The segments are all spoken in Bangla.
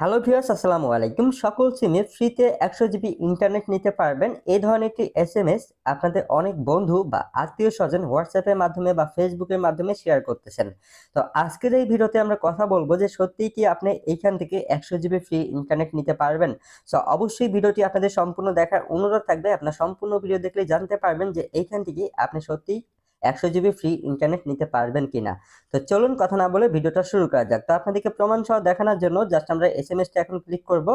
হ্যালো ভিউয়ার্স, আসসালামু আলাইকুম। সকল সিমে ফ্রিতে 100 জিবি ইন্টারনেট নিতে পারবেন। এই ধরনের একটি এসএমএস আপনাদের অনেক বন্ধু বা আত্মীয়স্বজন হোয়াটসঅ্যাপের মাধ্যমে বা ফেসবুকের মাধ্যমে শেয়ার করতেছেন। তো আজকের এই ভিডিওতে আমরা কথা বলবো যে সত্যিই কি আপনি এইখান থেকে 100 জিবি ফ্রি ইন্টারনেট নিতে পারবেন? সো অবশ্যই ভিডিওটি আপনাদের সম্পূর্ণ দেখার অনুরোধ থাকবে। আপনার সম্পূর্ণ ভিডিও দেখলেই জানতে পারবেন যে এইখান থেকে আপনি সত্যিই 100 জিবি ফ্রি ইন্টারনেট নিতে পারবেন কিনা। তো চলুন কথা না বলে ভিডিওটা শুরু করা যাক। তো আপনাদেরকে প্রমাণ সহ দেখানোর জন্য জাস্ট আমরা এসএমএসটা এখন ক্লিক করব।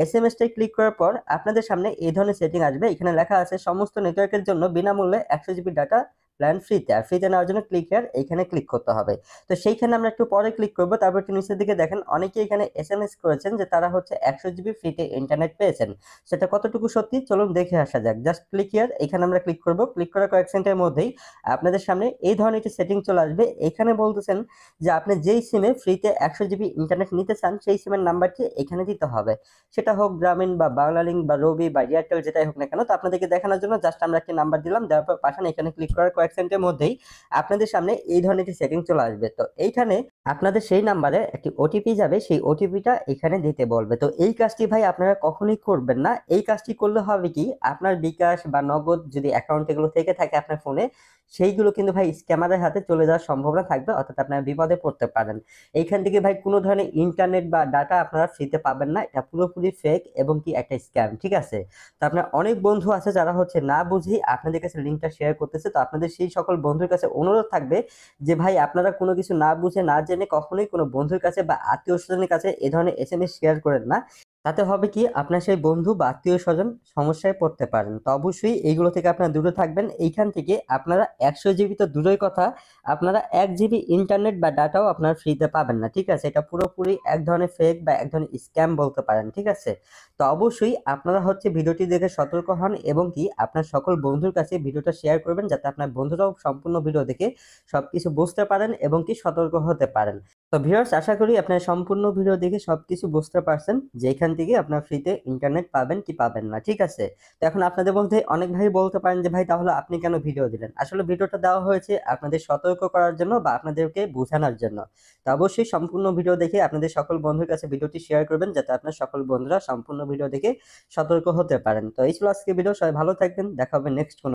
এসএমএসটায় ক্লিক করার পর আপনাদের সামনে এই ধরনের সেটিং আসবে। এখানে লেখা আছে সমস্ত নেটওয়ার্কের জন্য বিনামূল্যে 100 জিবি ডাটা প্ল্যান ফ্রিতে। আর ফ্রিতে নেওয়ার জন্য ক্লিক হিয়ার এইখানে ক্লিক করতে হবে। তো সেইখানে আমরা একটু পরে ক্লিক করব। তারপর একটু নিচের দিকে দেখেন অনেকেই এখানে এসএমএস করেছেন যে তারা হচ্ছে 100 জিবি ফ্রিতে ইন্টারনেট পেয়েছেন। সেটা কতটুকু সত্যি চলুন দেখে আসা যাক। জাস্ট ক্লিক হিয়ার এখানে আমরা ক্লিক করব। ক্লিক করার কয়েক সেকেন্ডের মধ্যেই আপনাদের সামনে এই ধরনের একটি সেটিং চলে আসবে। এখানে বলতেছেন যে আপনি যেই সিমে ফ্রিতে 100 জিবি ইন্টারনেট নিতে চান সেই সিমের নাম্বারটি এখানে দিতে হবে। সেটা হোক গ্রামীণ বা বাংলালিংক বা রবি বা এয়ারটেল যেটাই হোক না কেন। তো আপনাদেরকে দেখানোর জন্য জাস্ট আমরা একটি নাম্বার দিলাম, দেওয়ার পর পাঠান এখানে ক্লিক করার কয়েক সেকেন্ডের মধ্যেই আপনাদের সামনে এই ধরনের একটি সেটিং চলে আসবে। তো এইখানে আপনাদের সেই নাম্বারে একটি ওটিপি যাবে, সেই ওটিপিটা এখানে দিতে বলবে। তো এই কাজটি ভাই আপনারা কখনোই করবেন না। এই কাজটি করলে হবে কি, আপনার বিকাশ বা নগদ যদি অ্যাকাউন্ট এগুলো থেকে থাকে আপনার ফোনে, সেইগুলো কিন্তু ভাই স্ক্যামারের হাতে চলে যাওয়ার সম্ভাবনা থাকবে, অর্থাৎ আপনারা বিপদে পড়তে পারেন। এইখান থেকে ভাই কোনো ধরনের ইন্টারনেট বা ডাটা আপনারা ফ্রিতে পাবেন না। এটা পুরোপুরি ফেক এবং কি একটা স্ক্যাম, ঠিক আছে? তো আপনার অনেক বন্ধু আছে যারা হচ্ছে না বুঝেই আপনাদের কাছে লিঙ্কটা শেয়ার করতেছে। তো আপনাদের সেই সকল বন্ধুর কাছে অনুরোধ থাকবে যে ভাই আপনারা কোনো কিছু না বুঝে না জেনে কখনোই কোনো বন্ধুর কাছে বা আত্মীয়-স্বজনের কাছে এ ধরনের এসএমএস শেয়ার করেন না। তাতে হবে কি, আপনার সেই বন্ধু বা আত্মীয়-স্বজন সমস্যায় পড়তে পারেন। তো অবশ্যই এইগুলো থেকে আপনারা দূরে থাকবেন। এইখান থেকে আপনারা 100 জিবি তো দূরের কথা, আপনারা 1 জিবি ইন্টারনেট বা ডাটাও আপনারা ফ্রিতে পাবেন না। ঠিক আছে? এটা পুরোপুরি এক ধরনের ফেক বা এক ধরনের স্ক্যাম বলতে পারেন। ঠিক আছে? তো অবশ্যই আপনারা হচ্ছে ভিডিওটি দেখে সতর্ক হন এবং কি আপনার সকল বন্ধুর কাছে ভিডিওটা শেয়ার করবেন যাতে আপনার বন্ধুরাও সম্পূর্ণ ভিডিও দেখে সবকিছু বুঝতে পারেন এবং কি সতর্ক হতে পারেন। তো ভিউয়ার্স, আশা করি আপনারা সম্পূর্ণ ভিডিও দেখে সবকিছু বুঝতে পারছেন যে এখান থেকে আপনারা ফ্রিতে ইন্টারনেট পাবেন কি পাবেন না। ঠিক আছে? তো এখন আপনাদের মধ্যে অনেক ভাই বলতে পারেন যে ভাই তাহলে আপনি কেন ভিডিও দিলেন? আসলে ভিডিওটা দেওয়া হয়েছে আপনাদের সতর্ক করার জন্য বা আপনাদেরকে বোঝানোর জন্য। তো অবশ্যই সম্পূর্ণ ভিডিও দেখে আপনাদের সকল বন্ধুর কাছে ভিডিওটি শেয়ার করবেন যাতে আপনার সকল বন্ধুরা সম্পূর্ণ ভিডিও দেখে সতর্ক হতে পারেন। তো এই ছিল আজকের ভিডিও। সবাই ভালো থাকবেন। দেখা হবে নেক্সট কোনো